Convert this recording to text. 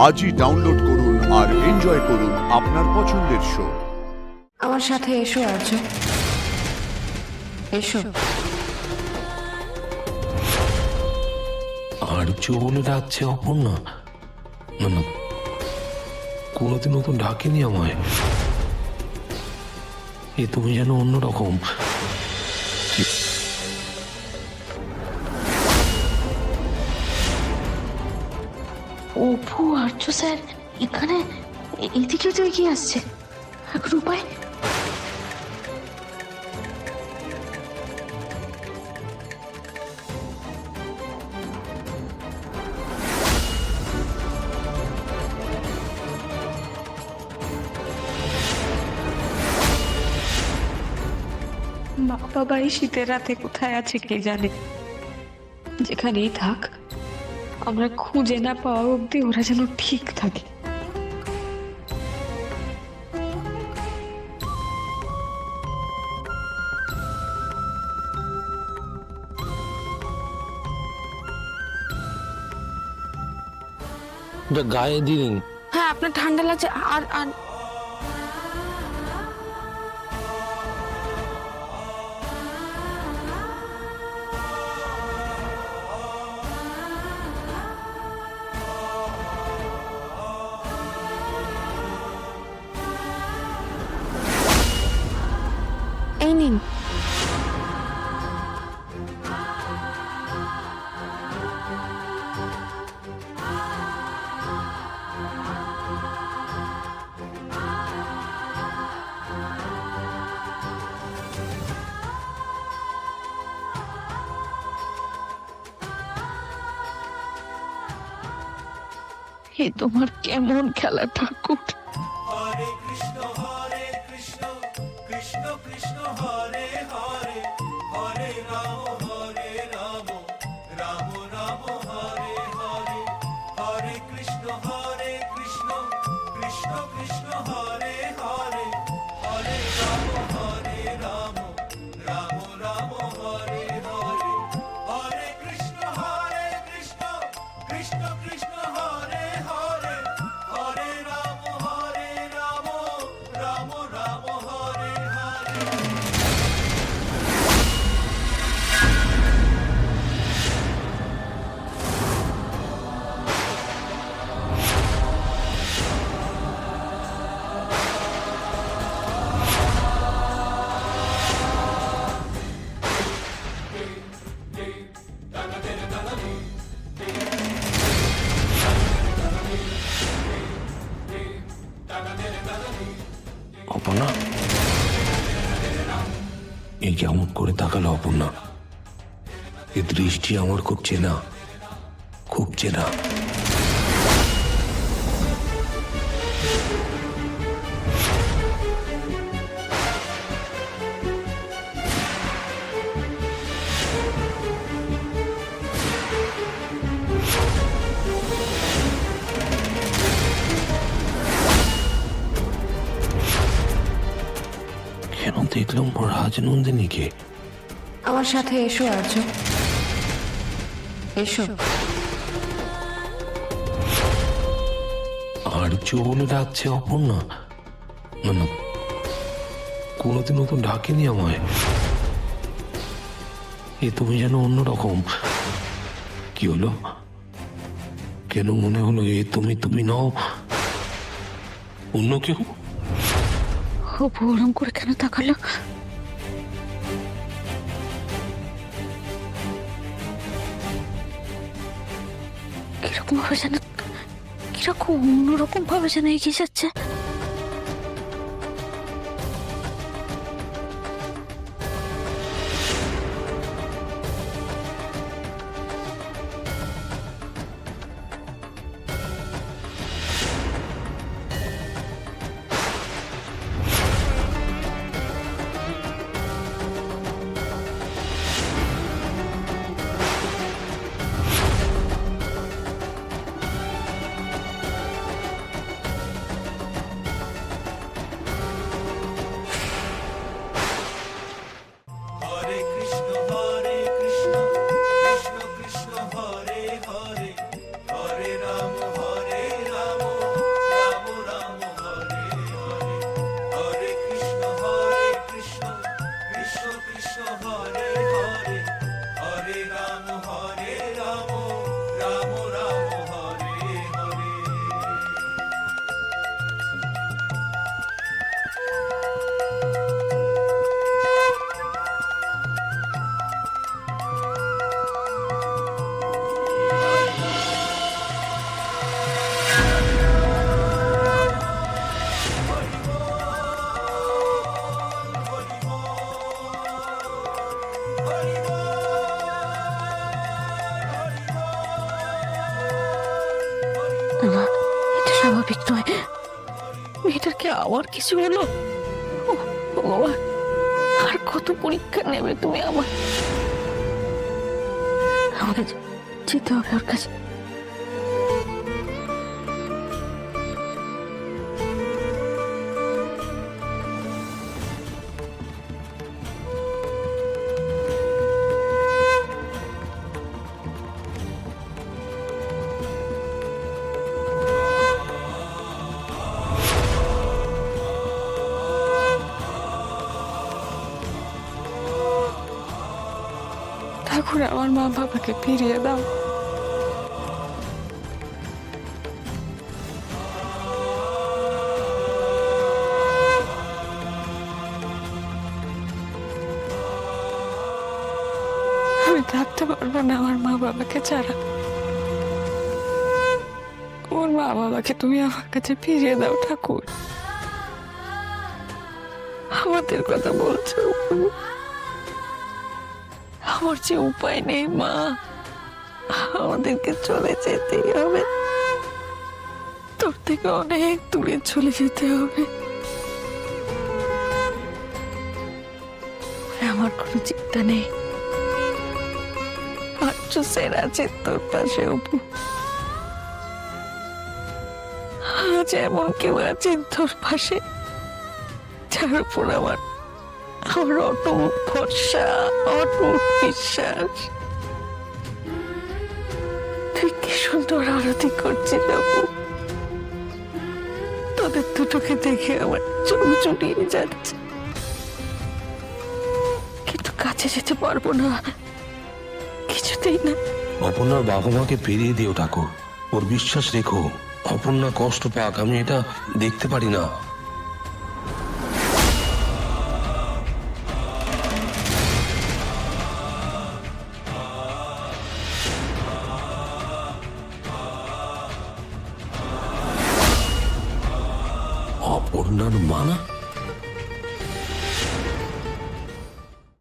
আজই ডাউনলোড করুন আর এনজয় করুন আপনার পছন্দের শো। আমার সাথে এসো আর্য, এসো। আর্য বলে ডাকছে অপর্ণা? না না, কোনোদিনও তো ডাকেনি আমায়। এ তুমি যেন অন্যরকম। অপু, আর্য স্যার এখানে, এদিকে তো এগিয়ে আসছে। এখন উপায়? মা বাবা এই শীতের রাতে কোথায় আছে কে জানে। যেখানেই থাক, আমরা খুঁজে না পাওয়া অব্দি ওরা যেন ঠিক থাকে। গায়ে দিন। হ্যাঁ, আপনার ঠান্ডা লাগছে। আর আর এই নিন। এ তোমার কেমন খেলা ঠাকুর? হরে কৃষ্ণ কৃষ্ণ কৃষ্ণ হরে হরে, হরে রাম রাম রাম হরে হরে, হরে কৃষ্ণ কৃষ্ণ কৃষ্ণ হরে হরে, হরে রাম রাম রাম হরে হরে, হরে কৃষ্ণ কৃষ্ণ কৃষ্ণ হরে হরে, হরে রাম রাম রাম হরে হরে। অপর্ণা, এই কেমন করে তাকালো অপর্ণা? এ দৃষ্টি আমার খুব চেনা, খুব চেনা। কেন দেখলাম রাজনন্দিনীকে? আমার সাথে এসো আর্য, এসো। আর্য বলে ডাকছে অপর্ণা? না না, কোনোদিনও তো ডাকেনি আমায়। এ তুমি যেন অন্যরকম। কি হলো? কেন মনে হলো এ তুমি নও, অন্য কেউ? অপু ওরম করে কেন তাকালো? কিরকম ভাবে যেন, কিরকম অন্যরকম ভাবে যেন এগিয়ে যাচ্ছে। স্বাভাবিক নয়। মেয়েটার কি আমার কিছু হলো? ও বাবা, আর কত পরীক্ষা নেবে তুমি আমার? আমাকে যেতে হবে ওর কাছে। ঠাকুর, আমার মা বাবাকে ফিরিয়ে দাও। আমি থাকতে পারবো না আমার মা বাবাকে ছাড়া। ওর মা বাবাকে তুমি আমার কাছে ফিরিয়ে দাও ঠাকুর। আমাদের কথা বলছো, আমার যে উপায় নেই মা, আমাদেরকে চলে যেতেই হবে। তোর থেকে অনেক দূরে চলে যেতে হবে। আমার কোনো চিন্তা নেই, আজ স্যার আছে তোর পাশে অপু। আজ এমন কেউ আছে তোর পাশে যার উপর আমার অটুট ভরসা, অটুট বিশ্বাস। তুই কি সুন্দর আরতি করছিস অপু। তোদের দুটোকে দেখে আমার চোখ জুড়িয়ে যাচ্ছে, কিন্তু কাছে যেতে পারবো না, কিছুতেই না। অপর্ণার বাবা মাকে ফিরিয়ে দিও ঠাকুর, ওর বিশ্বাস রেখো। অপর্ণা কষ্ট পাক, আমি এটা দেখতে পারি না। অপর্ণার মা না?